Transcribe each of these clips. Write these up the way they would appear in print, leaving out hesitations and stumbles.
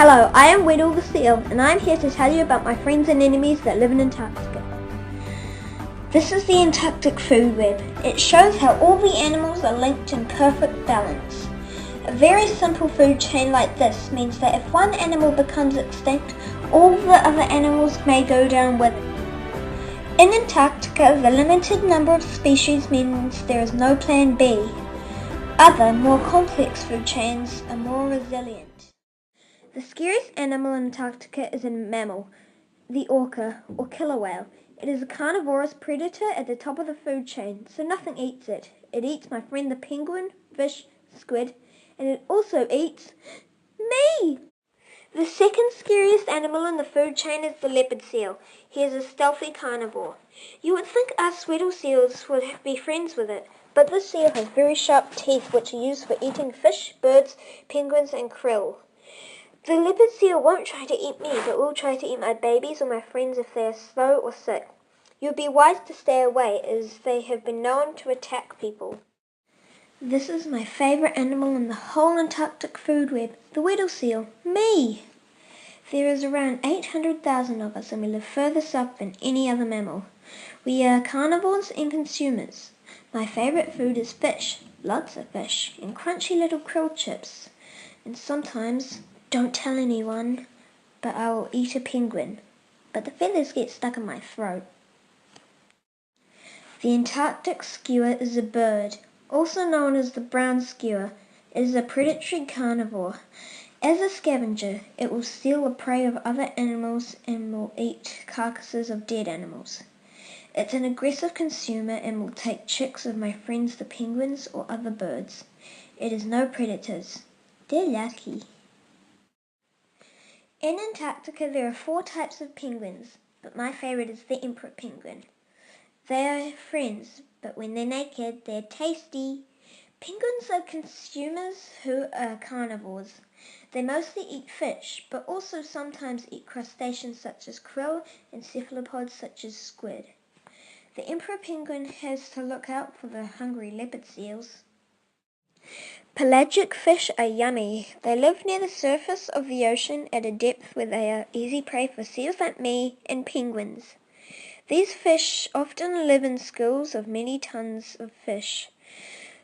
Hello, I am Weddle the Seal, and I am here to tell you about my friends and enemies that live in Antarctica. This is the Antarctic food web. It shows how all the animals are linked in perfect balance. A very simple food chain like this means that if one animal becomes extinct, all the other animals may go down with it. In Antarctica, the limited number of species means there is no plan B. Other, more complex food chains are more resilient. The scariest animal in Antarctica is a mammal, the orca, or killer whale. It is a carnivorous predator at the top of the food chain, so nothing eats it. It eats my friend the penguin, fish, squid, and it also eats me! The second scariest animal in the food chain is the leopard seal. He is a stealthy carnivore. You would think us Weddle seals would be friends with it, but this seal has very sharp teeth which are used for eating fish, birds, penguins, and krill. The leopard seal won't try to eat me, but will try to eat my babies or my friends if they are slow or sick. You would be wise to stay away, as they have been known to attack people. This is my favourite animal in the whole Antarctic food web, the Weddle seal, me! There is around 800,000 of us, and we live further south than any other mammal. We are carnivores and consumers. My favourite food is fish, lots of fish, and crunchy little krill chips. And sometimes, don't tell anyone, but I will eat a penguin. But the feathers get stuck in my throat. The Antarctic skua is a bird, also known as the brown skua. It is a predatory carnivore. As a scavenger, it will steal the prey of other animals and will eat carcasses of dead animals. It's an aggressive consumer and will take chicks of my friends the penguins or other birds. It has no predators. They're lucky. In Antarctica there are 4 types of penguins, but my favourite is the emperor penguin. They are friends, but when they're naked, they're tasty. Penguins are consumers who are carnivores. They mostly eat fish, but also sometimes eat crustaceans such as krill and cephalopods such as squid. The emperor penguin has to look out for the hungry leopard seals. Pelagic fish are yummy. They live near the surface of the ocean at a depth where they are easy prey for seals like me and penguins. These fish often live in schools of many tons of fish.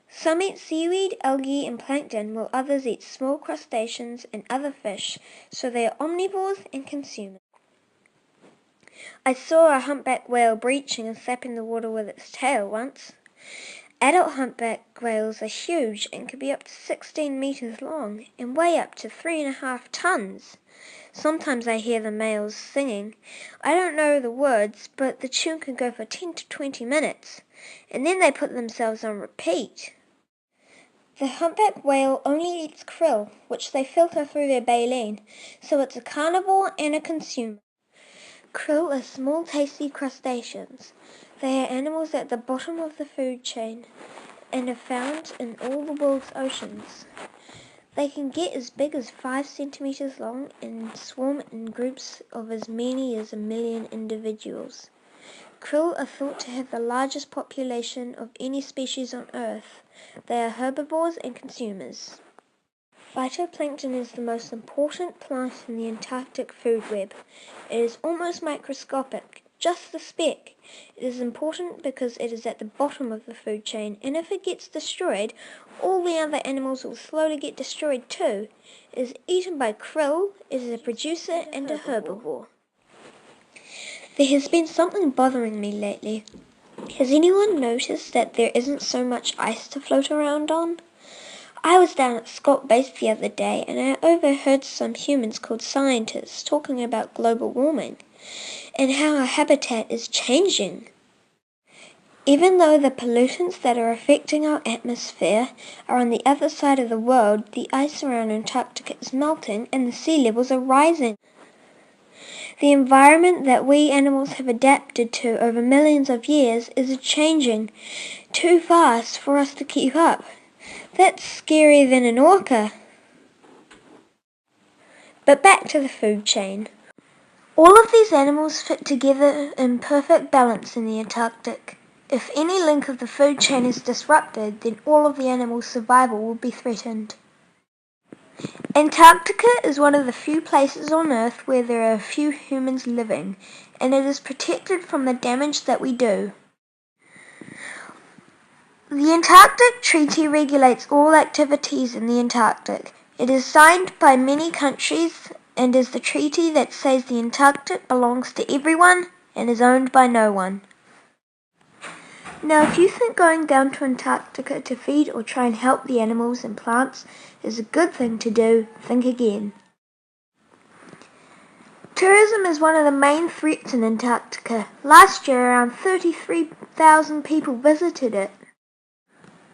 Some eat seaweed, algae, and plankton, while others eat small crustaceans and other fish, so they are omnivores and consumers. I saw a humpback whale breaching and slapping the water with its tail once. Adult humpback whales are huge and can be up to 16 meters long and weigh up to 3.5 tons. Sometimes I hear the males singing. I don't know the words, but the tune can go for 10 to 20 minutes, and then they put themselves on repeat. The humpback whale only eats krill, which they filter through their baleen, so it's a carnivore and a consumer. Krill are small, tasty crustaceans. They are animals at the bottom of the food chain and are found in all the world's oceans. They can get as big as 5 centimeters long and swarm in groups of as many as 1 million individuals. Krill are thought to have the largest population of any species on Earth. They are herbivores and consumers. Phytoplankton is the most important plant in the Antarctic food web. It is almost microscopic, just a speck. It is important because it is at the bottom of the food chain, and if it gets destroyed, all the other animals will slowly get destroyed too. It is eaten by krill, it is a producer and a herbivore. There has been something bothering me lately. Has anyone noticed that there isn't so much ice to float around on? I was down at Scott Base the other day and I overheard some humans called scientists talking about global warming and how our habitat is changing. Even though the pollutants that are affecting our atmosphere are on the other side of the world, the ice around Antarctica is melting and the sea levels are rising. The environment that we animals have adapted to over millions of years is changing too fast for us to keep up. That's scarier than an orca. But back to the food chain. All of these animals fit together in perfect balance in the Antarctic. If any link of the food chain is disrupted, then all of the animals' survival will be threatened. Antarctica is one of the few places on Earth where there are few humans living, and it is protected from the damage that we do. The Antarctic Treaty regulates all activities in the Antarctic. It is signed by many countries and is the treaty that says the Antarctic belongs to everyone and is owned by no one. Now, if you think going down to Antarctica to feed or try and help the animals and plants is a good thing to do, think again. Tourism is one of the main threats in Antarctica. Last year, around 33,000 people visited it.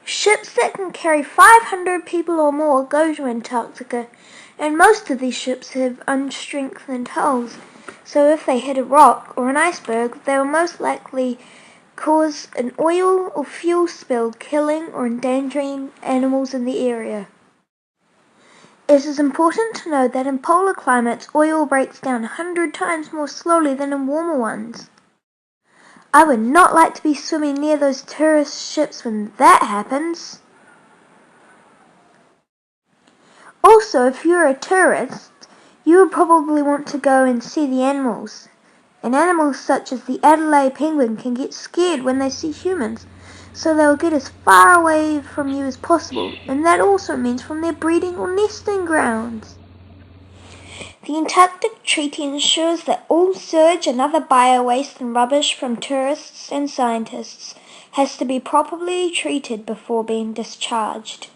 Ships that can carry 500 people or more go to Antarctica, and most of these ships have unstrengthened hulls, so if they hit a rock or an iceberg, they will most likely cause an oil or fuel spill, killing or endangering animals in the area. It is important to know that in polar climates, oil breaks down 100 times more slowly than in warmer ones. I would not like to be swimming near those tourist ships when that happens. Also, if you're a tourist, you would probably want to go and see the animals. And animals such as the Adelaide penguin can get scared when they see humans, so they'll get as far away from you as possible, and that also means from their breeding or nesting grounds. The Antarctic Treaty ensures that all sewage and other bio-waste and rubbish from tourists and scientists has to be properly treated before being discharged.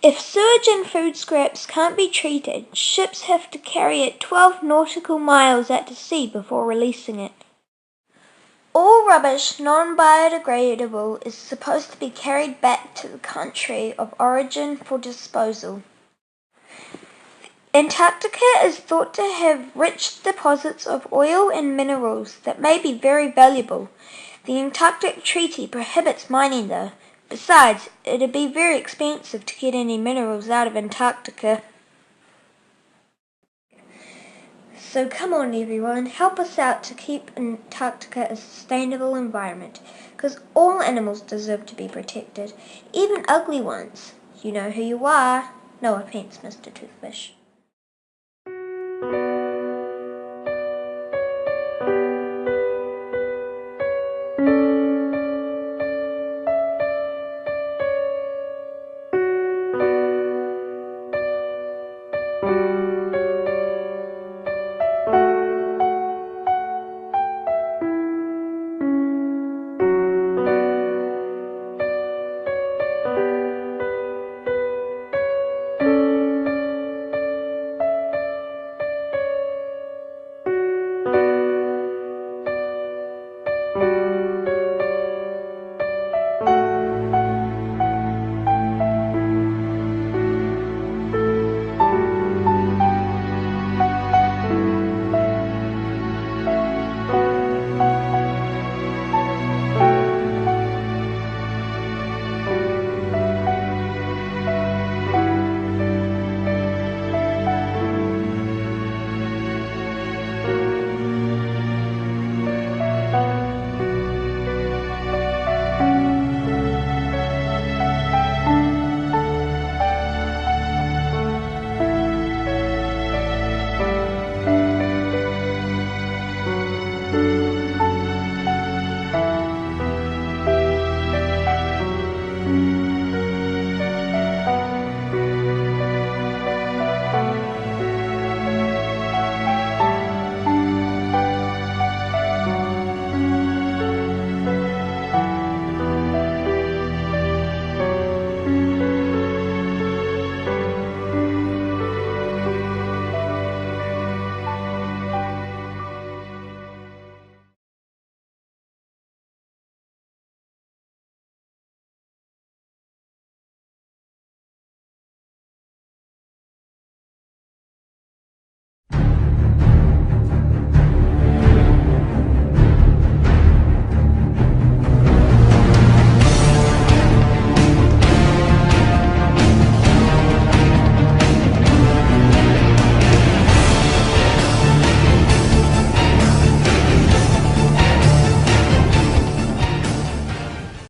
If sewage and food scraps can't be treated, ships have to carry it 12 nautical miles out to sea before releasing it. All rubbish non-biodegradable is supposed to be carried back to the country of origin for disposal. Antarctica is thought to have rich deposits of oil and minerals that may be very valuable. The Antarctic Treaty prohibits mining though. Besides, it'd be very expensive to get any minerals out of Antarctica. So come on everyone, help us out to keep Antarctica a sustainable environment, because all animals deserve to be protected, even ugly ones. You know who you are. No offense, Mr. Toothfish.